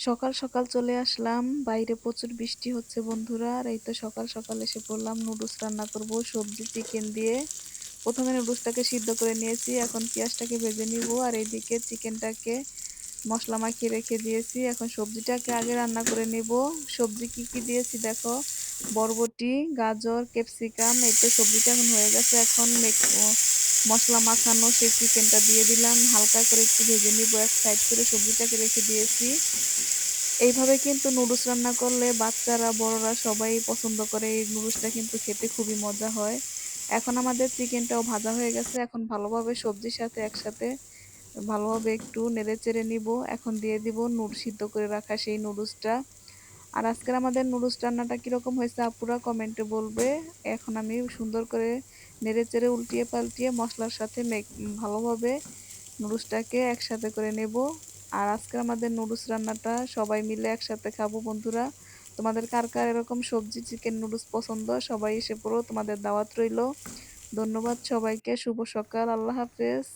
সকাল সকাল চলে আসলাম, বাইরে প্রচুর বৃষ্টি হচ্ছে বন্ধুরা। আর এই তো সকাল সকাল এসে পড়লাম, নুডলস রান্না করব সবজি চিকেন দিয়ে। প্রথমে নুডলসটাকে সিদ্ধ করে নিয়েছি, এখন পেঁয়াজটাকে ভেজে নিব। আর এইদিকে চিকেনটাকে মশলা মাখিয়ে রেখে দিয়েছি, এখন সবজিটাকে আগে রান্না করে নিব। সবজি কি কি দিয়েছি দেখো, বরবটি, গাজর, ক্যাপসিকাম। এই তো সবজিটা এখন হয়ে গেছে। এখন মশলা মাখানো সেই চিকেনটা দিয়ে দিলাম, হালকা করে একটু ভেজে নিব। এক সাইড করে সবজিটাকে রেখে দিয়েছি। এইভাবে কিন্তু নুডলস রান্না করলে বাচ্চারা বড়রা সবাই পছন্দ করে। এই নুডলসটা কিন্তু খেতে খুবই মজা হয়। এখন আমাদের চিকেনটাও ভাজা হয়ে গেছে, এখন ভালোভাবে সবজির সাথে একসাথে ভালোভাবে একটু নেড়েচেড়ে নিব। এখন দিয়ে দিব সিদ্ধ করে রাখা সেই নুডলসটা। আর আজকের আমাদের নুডলস রান্নাটা কিরকম হয়েছে আপুরা কমেন্টে বলবে। এখন আমি সুন্দর করে নেড়েচেড়ে উল্টিয়ে পাল্টিয়ে মশলার সাথে ভালোভাবে নুডলসটাকে একসাথে করে নেব। আর আজকে আমাদের নুডলস রান্নাটা সবাই মিলে একসাথে খাবো বন্ধুরা। তোমাদের কার কার এরকম সবজি চিকেন নুডলস পছন্দ, সবাই এসে পড়ো, তোমাদের দাওয়াত রইলো। ধন্যবাদ সবাইকে, শুভ সকাল, আল্লাহ হাফেজ।